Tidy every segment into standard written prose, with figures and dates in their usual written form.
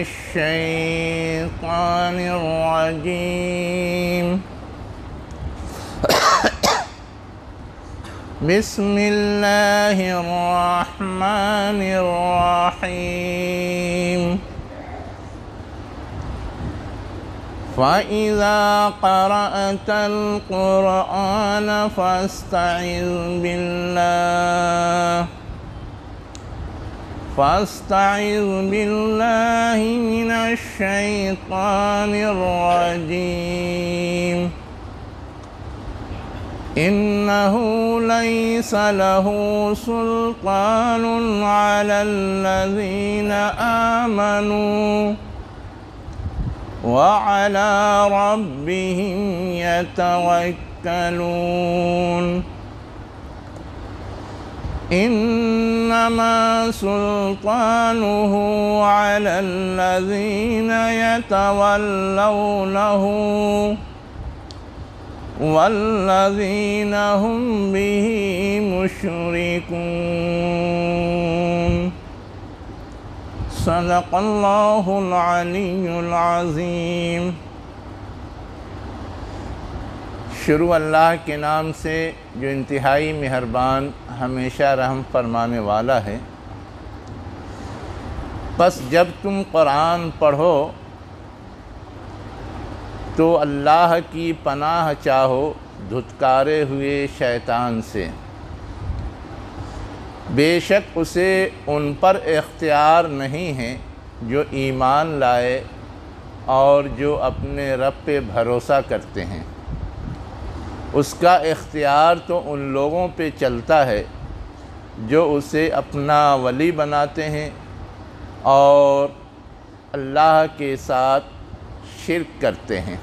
الشيطان الرجيم. بسم الله الرحمن الرحيم. فإذا قرأت القرآن فاستعذ بالله من الشيطان الرجيم. إنه ليس له سلطان على الذين آمنوا وعلى ربهم يتوكلون. إنما سلطانه على الذين يتولونه والذين هم به مشركون. صدق اللہ العلی العظیم. شروع اللہ کے نام سے جو انتہائی مہربان ہمیشہ رحم فرمانے والا ہے. پس جب تم قرآن پڑھو تو اللہ کی پناہ چاہو دھتکارے ہوئے شیطان سے. بے شک اسے ان پر اختیار نہیں ہے جو ایمان لائے اور جو اپنے رب پہ بھروسہ کرتے ہیں. اس کا اختیار تو ان لوگوں پہ چلتا ہے جو اسے اپنا ولی بناتے ہیں اور اللہ کے ساتھ شرک کرتے ہیں.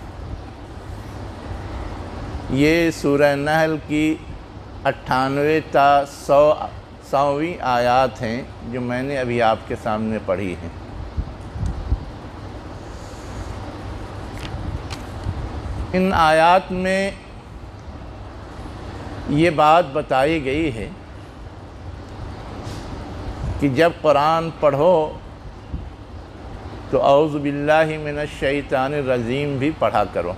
یہ سورہ نحل کی 98 تا 100ویں آیات ہیں جو میں نے ابھی آپ کے سامنے پڑھی ہیں. ان آیات میں یہ بات بتائی گئی ہے کہ جب قرآن پڑھو تو اعوذ باللہ من الشیطان الرجیم بھی پڑھا کرو.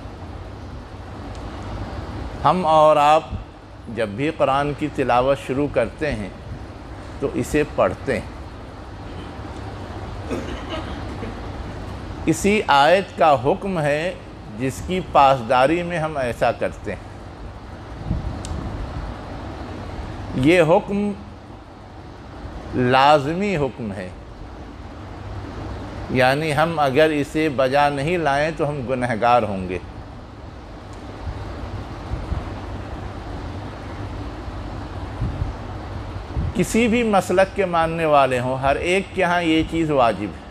ہم اور آپ جب بھی قرآن کی تلاوت شروع کرتے ہیں تو اسے پڑھتے ہیں. اسی آیت کا حکم ہے جس کی پاسداری میں ہم ایسا کرتے ہیں. یہ حکم لازمی حکم ہے، یعنی ہم اگر اسے بجا نہیں لائیں تو ہم گنہگار ہوں گے. کسی بھی مسلک کے ماننے والے ہوں، ہر ایک کے ہاں یہ چیز واجب ہے،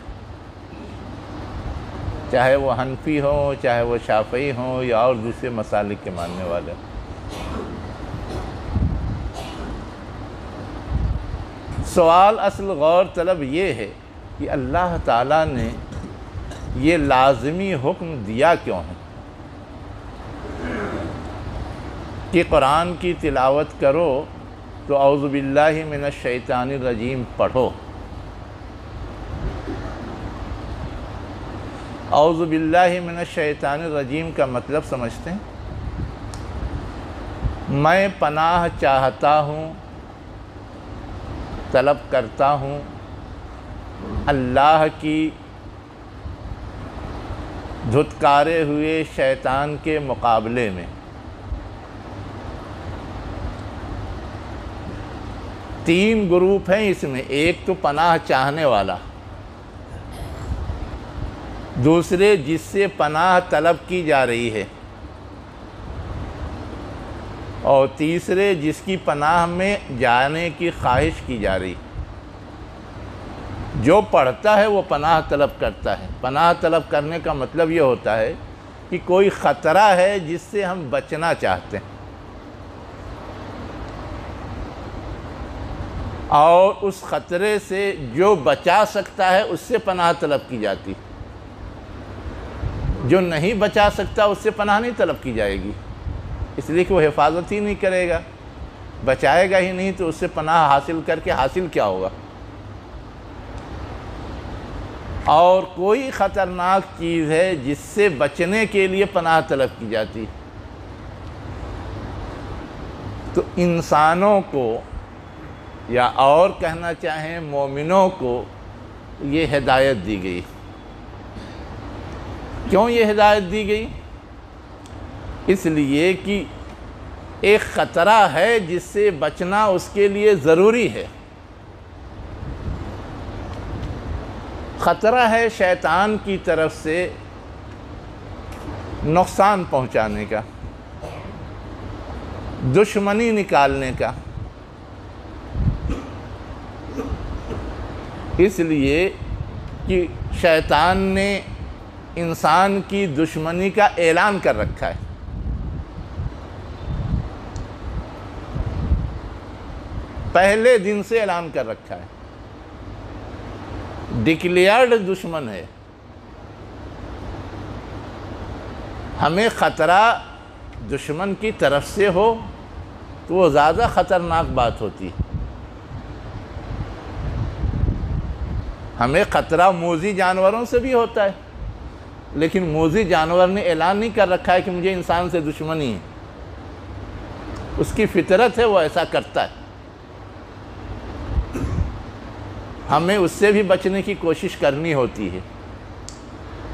چاہے وہ حنفی ہوں، چاہے وہ شافعی ہوں یا اور دوسرے مسالک کے ماننے والے ہوں. سوال اصل غور طلب یہ ہے کہ اللہ تعالیٰ نے یہ لازمی حکم دیا کیوں ہے کہ قرآن کی تلاوت کرو تو اعوذ باللہ من الشیطان الرجیم پڑھو. اعوذ باللہ من الشیطان الرجیم کا مطلب سمجھتے ہیں؟ میں پناہ چاہتا ہوں، طلب کرتا ہوں اللہ کی دھتکارے ہوئے شیطان کے مقابلے میں. تین گروپ ہیں اس میں. ایک تو پناہ چاہنے والا، دوسرے جس سے پناہ طلب کی جا رہی ہے، اور تیسرے جس کی پناہ میں جانے کی خواہش کی جا رہی. جو پڑھتا ہے وہ پناہ طلب کرتا ہے. پناہ طلب کرنے کا مطلب یہ ہوتا ہے کہ کوئی خطرہ ہے جس سے ہم بچنا چاہتے ہیں، اور اس خطرے سے جو بچا سکتا ہے اس سے پناہ طلب کی جاتی. جو نہیں بچا سکتا اس سے پناہ نہیں طلب کی جائے گی، اس لیے کہ وہ حفاظت ہی نہیں کرے گا، بچائے گا ہی نہیں، تو اس سے پناہ حاصل کر کے حاصل کیا ہوگا؟ اور کوئی خطرناک چیز ہے جس سے بچنے کے لیے پناہ طلب کی جاتی ہے۔ تو انسانوں کو یا اور کہنا چاہیں مومنوں کو یہ ہدایت دی گئی۔ کیوں یہ ہدایت دی گئی؟ اس لیے کہ ایک خطرہ ہے جس سے بچنا اس کے لیے ضروری ہے۔ خطرہ ہے شیطان کی طرف سے نقصان پہنچانے کا، دشمنی نکالنے کا۔ اس لیے کہ شیطان نے انسان کی دشمنی کا اعلان کر رکھا ہے۔ پہلے دن سے اعلان کر رکھا ہے، ڈکلیئرڈ دشمن ہے۔ ہمیں خطرہ دشمن کی طرف سے ہو تو وہ زیادہ خطرناک بات ہوتی ہے۔ ہمیں خطرہ موذی جانوروں سے بھی ہوتا ہے، لیکن موذی جانور نے اعلان نہیں کر رکھا ہے کہ مجھے انسان سے دشمنی ہے۔ اس کی فطرت ہے، وہ ایسا کرتا ہے۔ ہمیں اس سے بھی بچنے کی کوشش کرنی ہوتی ہے،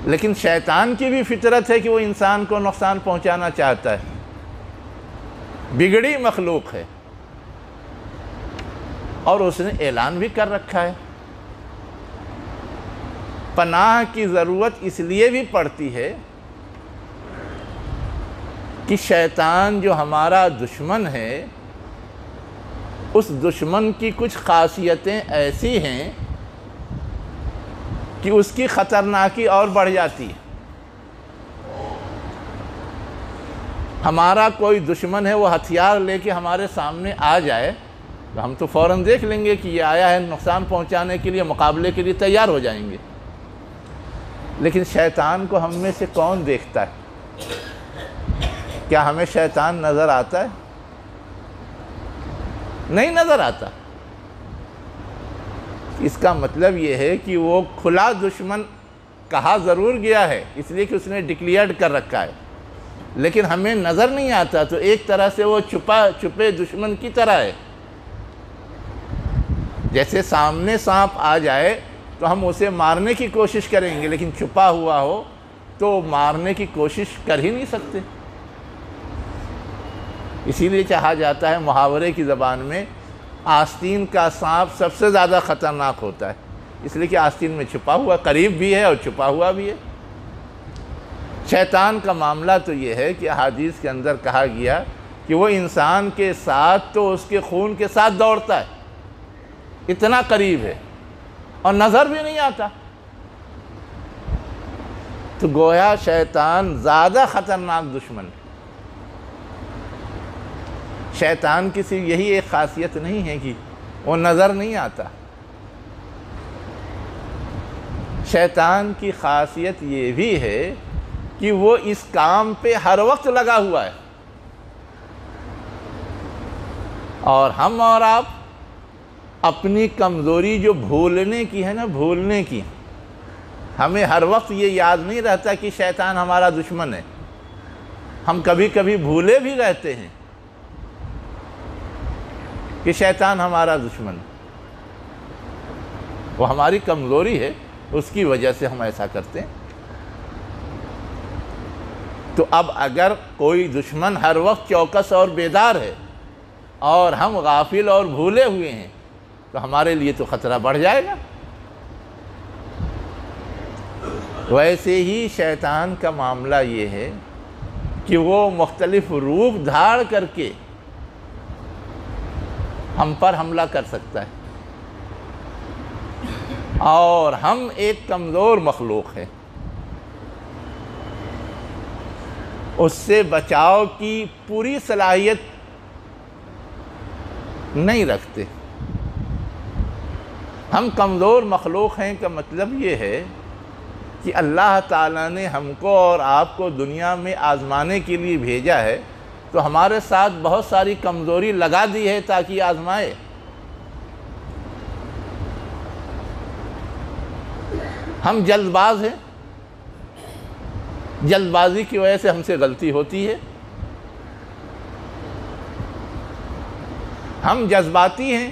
لیکن شیطان کی بھی فطرت ہے کہ وہ انسان کو نقصان پہنچانا چاہتا ہے۔ بگڑی مخلوق ہے اور اس نے اعلان بھی کر رکھا ہے۔ پناہ کی ضرورت اس لیے بھی پڑتی ہے کہ شیطان جو ہمارا دشمن ہے، اس دشمن کی کچھ خاصیتیں ایسی ہیں کہ اس کی خطرناکی اور بڑھ جاتی ہے۔ ہمارا کوئی دشمن ہے، وہ ہتھیار لے کے ہمارے سامنے آ جائے تو ہم تو فوراً دیکھ لیں گے کہ یہ آیا ہے نقصان پہنچانے کے لیے، مقابلے کے لیے تیار ہو جائیں گے۔ لیکن شیطان کو ہم میں سے کون دیکھتا ہے؟ کیا ہمیں شیطان نظر آتا ہے؟ نہیں نظر آتا۔ اس کا مطلب یہ ہے کہ وہ کھلا دشمن کہا ضرور گیا ہے، اس لیے کہ اس نے ڈکلیئرڈ کر رکھا ہے، لیکن ہمیں نظر نہیں آتا۔ تو ایک طرح سے وہ چھپے دشمن کی طرح ہے۔ جیسے سامنے سانپ آ جائے تو ہم اسے مارنے کی کوشش کریں گے، لیکن چھپا ہوا ہو تو مارنے کی کوشش کر ہی نہیں سکتے۔ اسی لیے کہا جاتا ہے محاورے کی زبان میں، آستین کا سانپ سب سے زیادہ خطرناک ہوتا ہے، اس لیے کہ آستین میں چھپا ہوا، قریب بھی ہے اور چھپا ہوا بھی ہے۔ شیطان کا معاملہ تو یہ ہے کہ احادیث کے اندر کہا گیا کہ وہ انسان کے ساتھ تو اس کے خون کے ساتھ دوڑتا ہے، اتنا قریب ہے اور نظر بھی نہیں آتا۔ تو گویا شیطان زیادہ خطرناک دشمن ہے۔ شیطان کی صرف یہی ایک خاصیت نہیں ہے کہ وہ نظر نہیں آتا۔ شیطان کی خاصیت یہ بھی ہے کہ وہ اس کام پہ ہر وقت لگا ہوا ہے، اور ہم اور آپ اپنی کمزوری جو بھولنے کی ہے نا، بھولنے کی، ہمیں ہر وقت یہ یاد نہیں رہتا کہ شیطان ہمارا دشمن ہے۔ ہم کبھی کبھی بھولے بھی رہتے ہیں کہ شیطان ہمارا دشمن ہے۔ وہ ہماری کمزوری ہے، اس کی وجہ سے ہم ایسا کرتے ہیں۔ تو اب اگر کوئی دشمن ہر وقت چوکس اور بیدار ہے اور ہم غافل اور بھولے ہوئے ہیں تو ہمارے لیے تو خطرہ بڑھ جائے گا۔ ویسے ہی شیطان کا معاملہ یہ ہے کہ وہ مختلف روپ دھار کر کے ہم پر حملہ کر سکتا ہے، اور ہم ایک کمزور مخلوق ہے، اس سے بچاؤ کی پوری صلاحیت نہیں رکھتے۔ ہم کمزور مخلوق ہیں کا مطلب یہ ہے کہ اللہ تعالیٰ نے ہم کو اور آپ کو دنیا میں آزمانے کے لیے بھیجا ہے، تو ہمارے ساتھ بہت ساری کمزوری لگا دی ہے تاکہ آزمائے۔ ہم جلد باز ہیں، جلد بازی کی وجہ سے ہم سے غلطی ہوتی ہے، ہم جذباتی ہیں،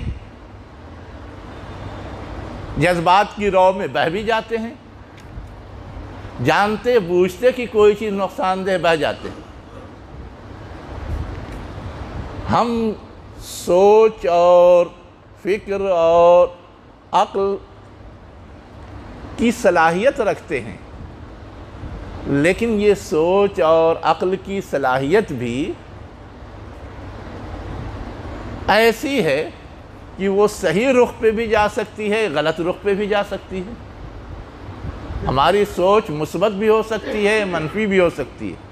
جذبات کی رو میں بہہ بھی جاتے ہیں، جانتے بوجھتے کہ کوئی چیز نقصان دہ بہہ جاتے ہیں۔ ہم سوچ اور فکر اور عقل کی صلاحیت رکھتے ہیں، لیکن یہ سوچ اور عقل کی صلاحیت بھی ایسی ہے کہ وہ صحیح رخ پہ بھی جا سکتی ہے، غلط رخ پہ بھی جا سکتی ہے۔ ہماری سوچ مثبت بھی ہو سکتی ہے، منفی بھی ہو سکتی ہے۔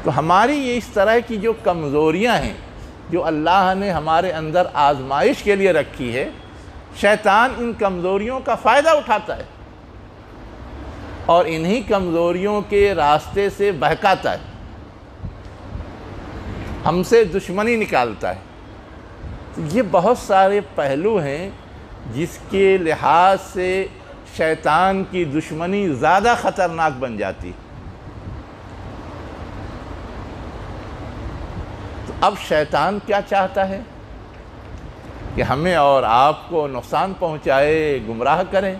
تو ہماری یہ اس طرح کی جو کمزوریاں ہیں جو اللہ نے ہمارے اندر آزمائش کے لیے رکھی ہے، شیطان ان کمزوریوں کا فائدہ اٹھاتا ہے اور انہی کمزوریوں کے راستے سے بہکاتا ہے، ہم سے دشمنی نکالتا ہے۔ یہ بہت سارے پہلو ہیں جس کے لحاظ سے شیطان کی دشمنی زیادہ خطرناک بن جاتی۔ تو اب شیطان کیا چاہتا ہے کہ ہمیں اور آپ کو نقصان پہنچائے، گمراہ کریں،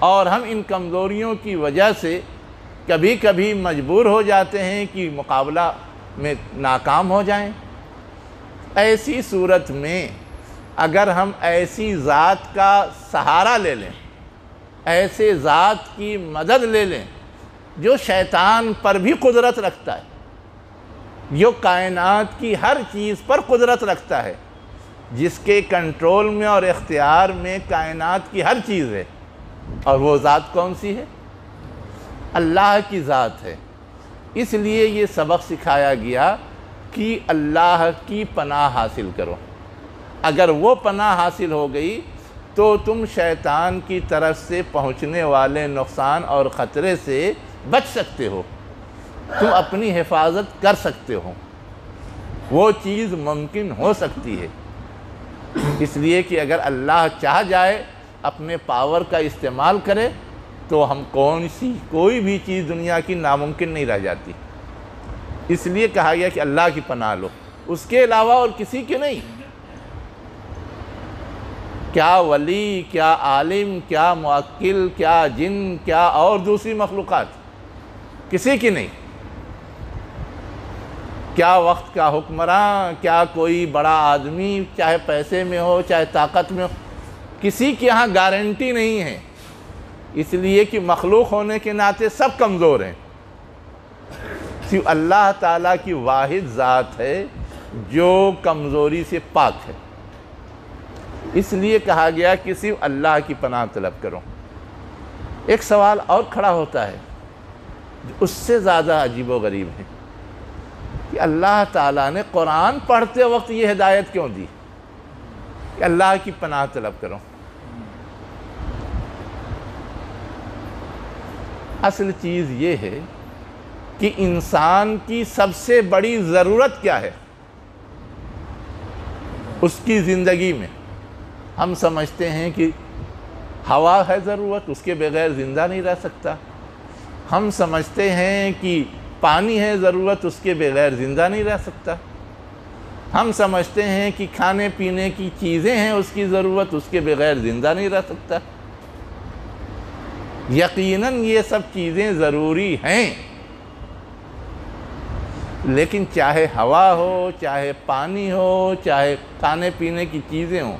اور ہم ان کمزوریوں کی وجہ سے کبھی کبھی مجبور ہو جاتے ہیں کہ مقابلہ میں ناکام ہو جائیں۔ ایسی صورت میں اگر ہم ایسی ذات کا سہارا لے لیں، ایسے ذات کی مدد لے لیں جو شیطان پر بھی قدرت رکھتا ہے، جو کائنات کی ہر چیز پر قدرت رکھتا ہے، جس کے کنٹرول میں اور اختیار میں کائنات کی ہر چیز ہے، اور وہ ذات کون سی ہے؟ اللہ کی ذات ہے۔ اس لیے یہ سبق سکھایا گیا کہ اللہ کی پناہ حاصل کرو۔ اگر وہ پناہ حاصل ہو گئی تو تم شیطان کی طرف سے پہنچنے والے نقصان اور خطرے سے بچ سکتے ہو، تم اپنی حفاظت کر سکتے ہو، وہ چیز ممکن ہو سکتی ہے۔ اس لیے کہ اگر اللہ چاہ جائے اپنے پاور کا استعمال کرے تو ہم کوئی بھی چیز دنیا کی ناممکن نہیں رہ جاتی۔ اس لیے کہا گیا کہ اللہ کی پناہ لو، اس کے علاوہ اور کسی کے نہیں۔ کیا ولی، کیا عالم، کیا موکل، کیا جن، کیا اور دوسری مخلوقات، کسی کی نہیں۔ کیا وقت کا حکمراں، کیا کوئی بڑا آدمی، چاہے پیسے میں ہو چاہے طاقت میں ہو، کسی کی یہاں گارنٹی نہیں ہے، اس لیے کہ مخلوق ہونے کے ناطے سب کمزور ہیں۔ صرف اللہ تعالیٰ کی واحد ذات ہے جو کمزوری سے پاک ہے۔ اس لیے کہا گیا کہ صرف اللہ کی پناہ طلب کرو۔ ایک سوال اور کھڑا ہوتا ہے جو اس سے زیادہ عجیب و غریب ہے کہ اللہ تعالیٰ نے قرآن پڑھتے وقت یہ ہدایت کیوں دی کہ اللہ کی پناہ طلب کرو؟ اصل چیز یہ ہے کہ انسان کی سب سے بڑی ضرورت کیا ہے اس کی زندگی میں؟ ہم سمجھتے ہیں کہ ہوا ہے ضرورت، اس کے بغیر زندہ نہیں رہ سکتا۔ ہم سمجھتے ہیں کہ پانی ہے ضرورت، اس کے بغیر زندہ نہیں رہ سکتا۔ ہم سمجھتے ہیں کہ کھانے پینے کی چیزیں ہیں اس کی ضرورت، اس کے بغیر زندہ نہیں رہ سکتا۔ یقیناً یہ سب چیزیں ضروری ہیں، لیکن چاہے ہوا ہو، چاہے پانی ہو، چاہے کھانے پینے کی چیزیں ہوں،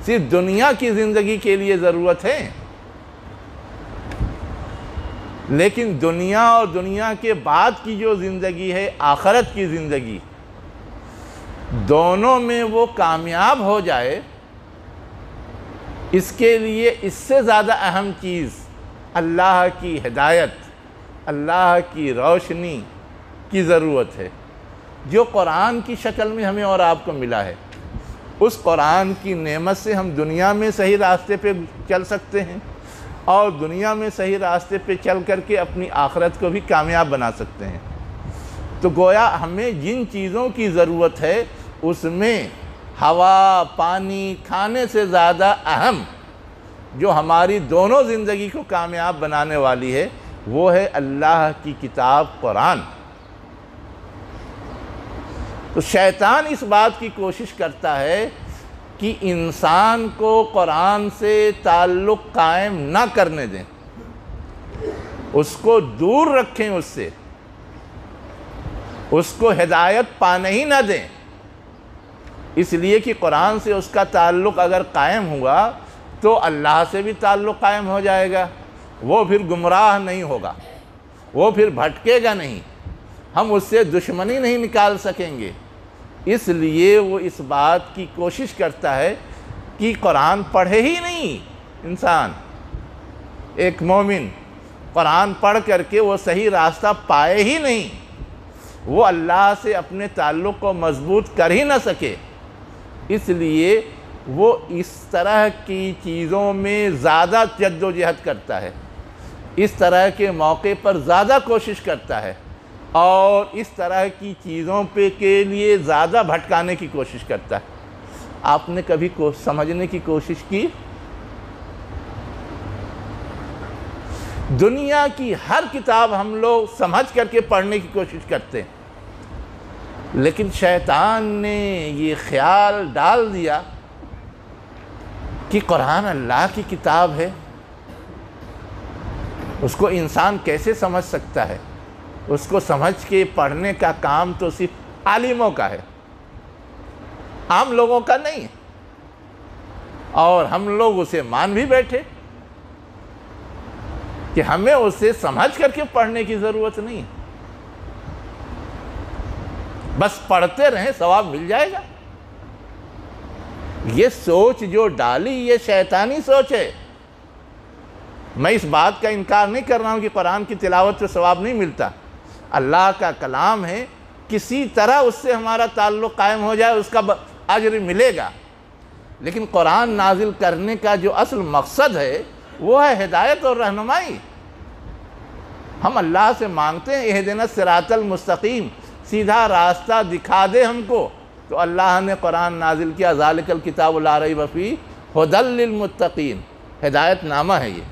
صرف دنیا کی زندگی کے لیے ضرورت ہے۔ لیکن دنیا اور دنیا کے بعد کی جو زندگی ہے، آخرت کی زندگی، دونوں میں وہ کامیاب ہو جائے، اس کے لیے اس سے زیادہ اہم چیز اللہ کی ہدایت، اللہ کی روشنی کی ضرورت ہے، جو قرآن کی شکل میں ہمیں اور آپ کو ملا ہے۔ اس قرآن کی نعمت سے ہم دنیا میں صحیح راستے پہ چل سکتے ہیں اور دنیا میں صحیح راستے پہ چل کر کے اپنی آخرت کو بھی کامیاب بنا سکتے ہیں۔ تو گویا ہمیں جن چیزوں کی ضرورت ہے اس میں ہوا، پانی، کھانے سے زیادہ اہم جو ہماری دونوں زندگی کو کامیاب بنانے والی ہے، وہ ہے اللہ کی کتاب قرآن۔ تو شیطان اس بات کی کوشش کرتا ہے کہ انسان کو قرآن سے تعلق قائم نہ کرنے دیں، اس کو دور رکھیں، اس کو ہدایت پانے ہی نہ دیں، اس لیے کہ قرآن سے اس کا تعلق اگر قائم ہوا تو اللہ سے بھی تعلق قائم ہو جائے گا، وہ پھر گمراہ نہیں ہوگا، وہ پھر بھٹکے گا نہیں، ہم اس سے دشمنی نہیں نکال سکیں گے۔ اس لیے وہ اس بات کی کوشش کرتا ہے کہ قرآن پڑھے ہی نہیں انسان، ایک مومن قرآن پڑھ کر کے وہ صحیح راستہ پائے ہی نہیں، وہ اللہ سے اپنے تعلق کو مضبوط کر ہی نہ سکے، اس لیے وہ اس طرح کی چیزوں میں زیادہ جد و جہد کرتا ہے، اس طرح کے موقع پر زیادہ کوشش کرتا ہے، اور اس طرح کی چیزوں کے لیے زیادہ بھٹکانے کی کوشش کرتا ہے۔ آپ نے کبھی سمجھنے کی کوشش کی؟ دنیا کی ہر کتاب ہم لوگ سمجھ کر کے پڑھنے کی کوشش کرتے ہیں، لیکن شیطان نے یہ خیال ڈال دیا کہ قرآن اللہ کی کتاب ہے، اس کو انسان کیسے سمجھ سکتا ہے؟ اس کو سمجھ کے پڑھنے کا کام تو صرف عالموں کا ہے، عام لوگوں کا نہیں ہے، اور ہم لوگ اسے مان بھی بیٹھے کہ ہمیں اسے سمجھ کر کے پڑھنے کی ضرورت نہیں ہے، بس پڑھتے رہیں ثواب مل جائے گا۔ یہ سوچ جو ڈالی یہ شیطانی سوچ ہے۔ میں اس بات کا انکار نہیں کر رہا ہوں کہ قرآن کی تلاوت سے ثواب نہیں ملتا، اللہ کا کلام ہے، کسی طرح اس سے ہمارا تعلق قائم ہو جائے اس کا اجر ملے گا، لیکن قرآن نازل کرنے کا جو اصل مقصد ہے وہ ہے ہدایت اور رہنمائی۔ ہم اللہ سے مانگتے ہیں اہدنا الصراط المستقیم، سیدھا راستہ دکھا دے ہم کو، تو اللہ نے قرآن نازل کیا، ذالک الکتاب لا ریب فیہ ھدی للمتقین، ہدایت نامہ ہے یہ۔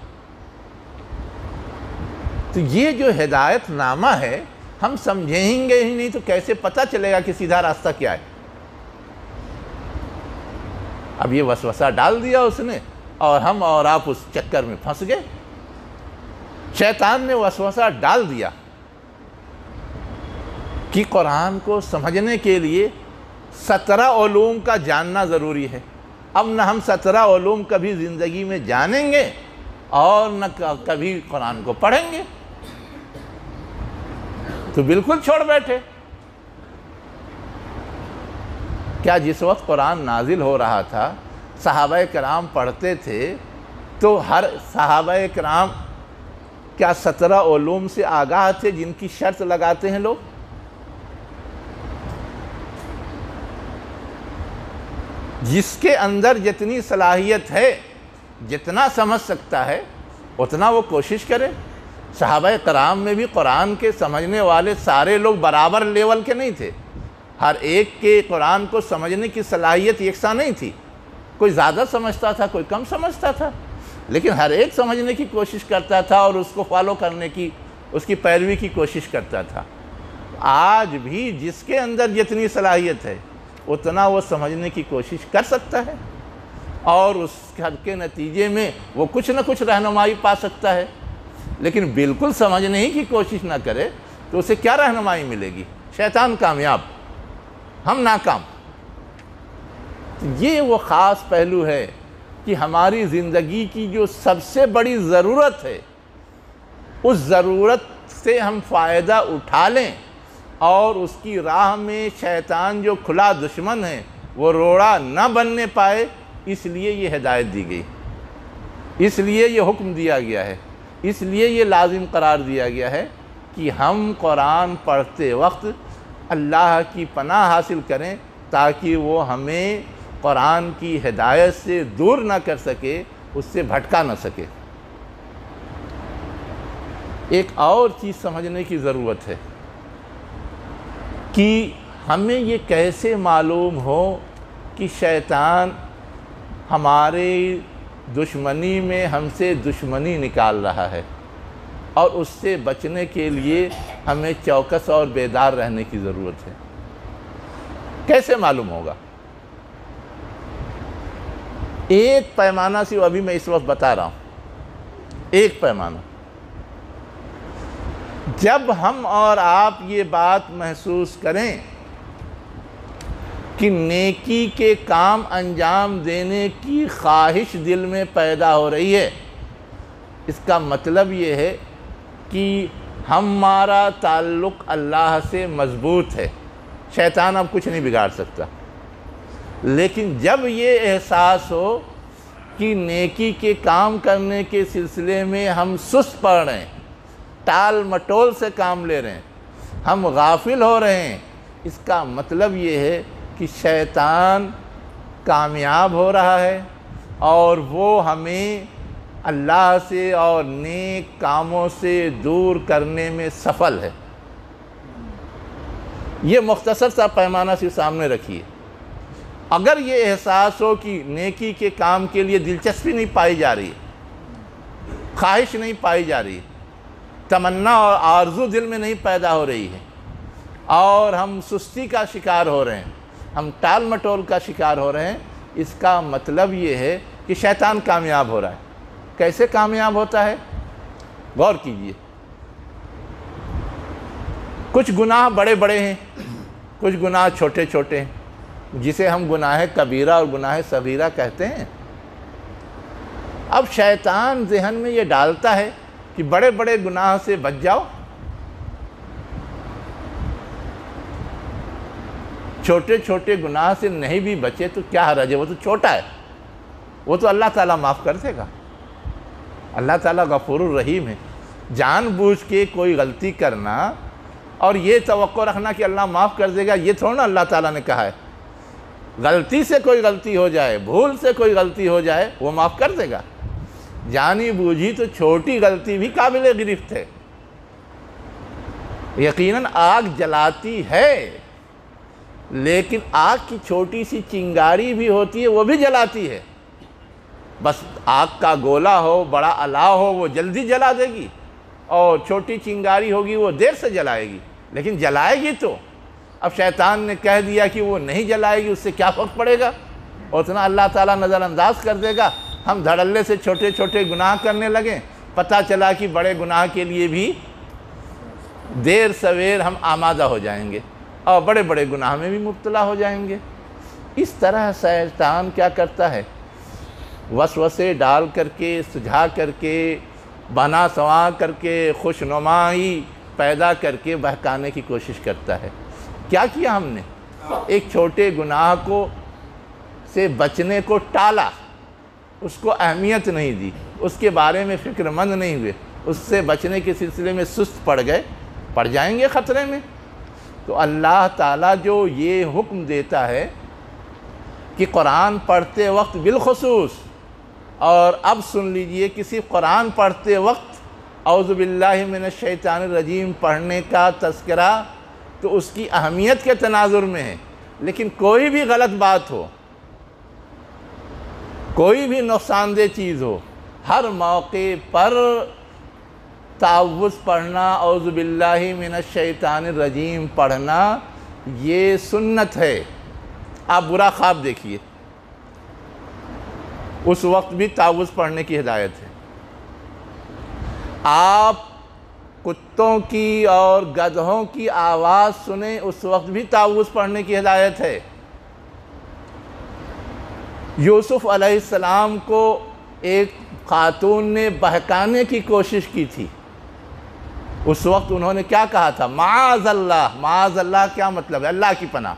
تو یہ جو ہدایت نامہ ہے ہم سمجھیں گے ہی نہیں تو کیسے پتہ چلے گا کہ سیدھا راستہ کیا ہے؟ اب یہ وسوسہ ڈال دیا اس نے، اور ہم اور آپ اس چکر میں پھنس گئے۔ شیطان نے وسوسہ ڈال دیا کہ قرآن کو سمجھنے کے لیے 17 علوم کا جاننا ضروری ہے۔ اب نہ ہم 17 علوم کبھی زندگی میں جانیں گے اور نہ کبھی قرآن کو پڑھیں گے، تو بالکل چھوڑ بیٹھے۔ کیا جس وقت قرآن نازل ہو رہا تھا صحابہ کرام پڑھتے تھے تو ہر صحابہ کرام کیا 17 علوم سے آگاہ تھے جن کی شرط لگاتے ہیں لوگ؟ جس کے اندر جتنی صلاحیت ہے، جتنا سمجھ سکتا ہے اتنا وہ کوشش کرے۔ صحابہ کرام میں بھی قرآن کے سمجھنے والے سارے لوگ برابر لیول کے نہیں تھے، ہر ایک کے قرآن کو سمجھنے کی صلاحیت یکساں نہیں تھی، کوئی زیادہ سمجھتا تھا، کوئی کم سمجھتا تھا، لیکن ہر ایک سمجھنے کی کوشش کرتا تھا اور اس کو فالو کرنے کی، اس کی پیروی کی کوشش کرتا تھا۔ آج بھی جس کے اندر جتنی صلاحیت ہے اتنا وہ سمجھنے کی کوشش کر سکتا ہے، اور اس کے نتیجے میں وہ کچھ نہ کچھ رہنمائی پا سکتا ہے، لیکن بالکل سمجھنے ہی کی کوشش نہ کرے تو اسے کیا رہنمائی ملے گی؟ شیطان کامیاب، ہم ناکام۔ یہ وہ خاص پہلو ہے کہ ہماری زندگی کی جو سب سے بڑی ضرورت ہے، اس ضرورت سے ہم فائدہ اٹھا لیں، اور اس کی راہ میں شیطان جو کھلا دشمن ہے وہ روڑا نہ بننے پائے، اس لیے یہ ہدایت دی گئی، اس لیے یہ حکم دیا گیا ہے، اس لیے یہ لازم قرار دیا گیا ہے کہ ہم قرآن پڑھتے وقت اللہ کی پناہ حاصل کریں تاکہ وہ ہمیں قرآن کی ہدایت سے دور نہ کر سکے، اس سے بھٹکا نہ سکے۔ ایک اور چیز سمجھنے کی ضرورت ہے کہ ہمیں یہ کیسے معلوم ہو کہ شیطان ہمارے دشمنی میں ہم سے دشمنی نکال رہا ہے، اور اس سے بچنے کے لیے ہمیں چوکس اور بیدار رہنے کی ضرورت ہے۔ کیسے معلوم ہوگا؟ ایک پیمانہ سے ابھی میں اس وقت بتا رہا ہوں، ایک پیمانہ۔ جب ہم اور آپ یہ بات محسوس کریں کہ نیکی کے کام انجام دینے کی خواہش دل میں پیدا ہو رہی ہے، اس کا مطلب یہ ہے کہ ہمارا تعلق اللہ سے مضبوط ہے، شیطان اب کچھ نہیں بگاڑ سکتا۔ لیکن جب یہ احساس ہو کہ نیکی کے کام کرنے کے سلسلے میں ہم سست پڑ رہے ہیں، ٹال مٹول سے کام لے رہے ہیں، ہم غافل ہو رہے ہیں، اس کا مطلب یہ ہے کہ شیطان کامیاب ہو رہا ہے اور وہ ہمیں اللہ سے اور نیک کاموں سے دور کرنے میں سفل ہے۔ یہ مختصر سا پیمانہ سے سامنے رکھیے۔ اگر یہ احساس ہو کہ نیکی کے کام کے لیے دلچسپی نہیں پائی جا رہی، خواہش نہیں پائی جا رہی، تمنا اور آرزو دل میں نہیں پیدا ہو رہی ہے، اور ہم سستی کا شکار ہو رہے ہیں، ہم ٹال مٹول کا شکار ہو رہے ہیں، اس کا مطلب یہ ہے کہ شیطان کامیاب ہو رہا ہے۔ کیسے کامیاب ہوتا ہے؟ غور کیجئے۔ کچھ گناہ بڑے بڑے ہیں، کچھ گناہ چھوٹے چھوٹے ہیں، جسے ہم گناہ کبیرہ اور گناہ صغیرہ کہتے ہیں۔ اب شیطان ذہن میں یہ ڈالتا ہے کہ بڑے بڑے گناہ سے بچ جاؤ، چھوٹے چھوٹے گناہ سے نہیں بھی بچے تو کیا حرج ہے، وہ تو چھوٹا ہے، وہ تو اللہ تعالیٰ معاف کر دے گا۔ اللہ تعالیٰ غفور الرحیم ہے۔ جان بوجھ کے کوئی غلطی کرنا اور یہ توقع رکھنا کہ اللہ معاف کر دے گا، یہ تھوڑا نا اللہ تعالیٰ نے کہا ہے۔ غلطی سے کوئی غلطی ہو جائے، بھول سے کوئی غلطی ہو جائے، وہ معاف کر دے گا۔ جانی بوجھی تو چھوٹی غلطی بھی قابل گرفت ہے۔ یقیناً آگ جلاتی ہے، لیکن آگ کی چھوٹی سی چنگاری بھی ہوتی ہے، وہ بھی جلاتی ہے۔ بس آگ کا گولا ہو، بڑا الاؤ ہو، وہ جلدی جلا دے گی، اور چھوٹی چنگاری ہوگی وہ دیر سے جلائے گی، لیکن جلائے گی تو۔ اب شیطان نے کہہ دیا کہ وہ نہیں جلائے گی، اس سے کیا فرق پڑے گا؟ اتنا اللہ تعالیٰ نظر انداز کر دے گا۔ ہم دھڑلے سے چھوٹے چھوٹے گناہ کرنے لگیں، پتہ چلا کہ بڑے گناہ کے لیے بھی دیر سویر ہم آمادہ ہو جائیں گے، اور بڑے بڑے گناہ میں بھی مبتلا ہو جائیں گے۔ اس طرح شیطان کیا کرتا ہے؟ وسوسے ڈال کر کے، سجھا کر کے، بنا سنوا کر کے، خوشنمائی پیدا کر کے بہکانے کی کوشش کرتا ہے۔ کیا کیا ہم نے؟ ایک چھوٹے گناہ سے بچنے کو ٹالا، اس کو اہمیت نہیں دی، اس کے بارے میں فکر مند نہیں ہوئے، اس سے بچنے کے سلسلے میں سست پڑ گئے، پڑ جائیں گے خطرے میں۔ تو اللہ تعالیٰ جو یہ حکم دیتا ہے کہ قرآن پڑھتے وقت بالخصوص، اور اب سن لیجئے کہ صرف قرآن پڑھتے وقت اعوذ باللہ من الشیطان الرجیم پڑھنے کا تذکرہ تو اس کی اہمیت کے تناظر میں ہے، لیکن کوئی بھی غلط بات ہو، کوئی بھی نقصان دہ چیز ہو، ہر موقع پر تعوذ پڑھنا، اعوذ باللہ من الشیطان الرجیم پڑھنا، یہ سنت ہے۔ آپ برا خواب دیکھیے، اس وقت بھی تعوذ پڑھنے کی ہدایت ہے۔ آپ کتوں کی اور گدھوں کی آواز سنیں، اس وقت بھی تعوذ پڑھنے کی ہدایت ہے۔ یوسف علیہ السلام کو ایک خاتون نے بہکانے کی کوشش کی تھی، اس وقت انہوں نے کیا کہا تھا؟ معاذ اللہ۔ معاذ اللہ کیا مطلب ہے؟ اللہ کی پناہ۔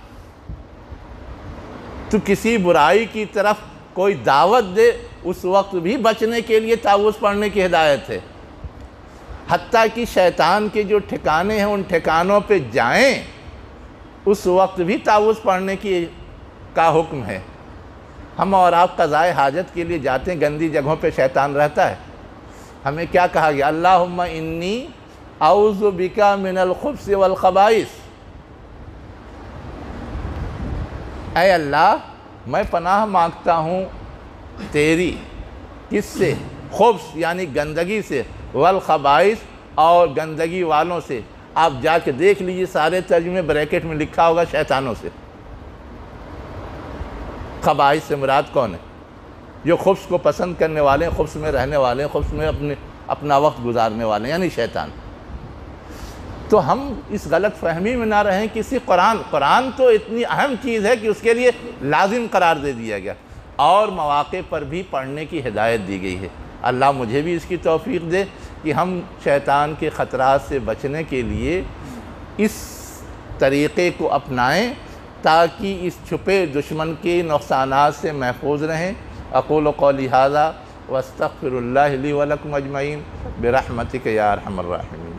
تو کسی برائی کی طرف کوئی دعوت دے، اس وقت بھی بچنے کے لیے تعوذ پڑھنے کی ہدایت ہے۔ حتیٰ کہ شیطان کے جو ٹھکانے ہیں ان ٹھکانوں پہ جائیں، اس وقت بھی تعوذ پڑھنے کا حکم ہے۔ ہم اور آپ قضائے حاجت کے لیے جاتے ہیں، گندی جگہوں پہ شیطان رہتا ہے، ہمیں کیا کہا گیا؟ اللہم انی اعوذ بکا من الخبث والخبائث۔ اے اللہ، میں پناہ مانگتا ہوں تیری کس سے؟ خبث یعنی گندگی سے، والخبائث اور گندگی والوں سے۔ آپ جا کے دیکھ لیجئے، سارے ترجمے بریکٹ میں لکھا ہوگا شیطانوں سے۔ خبائث سے مراد کون ہے؟ جو خبث کو پسند کرنے والے ہیں، خبث میں رہنے والے ہیں، خبث میں اپنا وقت گزارنے والے ہیں، یعنی شیطان۔ تو ہم اس غلط فہمی میں نہ رہیں کسی قرآن تو اتنی اہم چیز ہے کہ اس کے لیے لازم قرار دے دیا گیا، اور مواقع پر بھی پڑھنے کی ہدایت دی گئی ہے۔ اللہ مجھے بھی اس کی توفیق دے کہ ہم شیطان کے خطرات سے بچنے کے لیے اس طریقے کو اپنائیں تاکہ اس چھپے دشمن کے نقصانات سے محفوظ رہیں۔ اقول قولی ھذا واستغفر اللہ لی ولکم اجمعین برحمتک یا ارحم الراحمین۔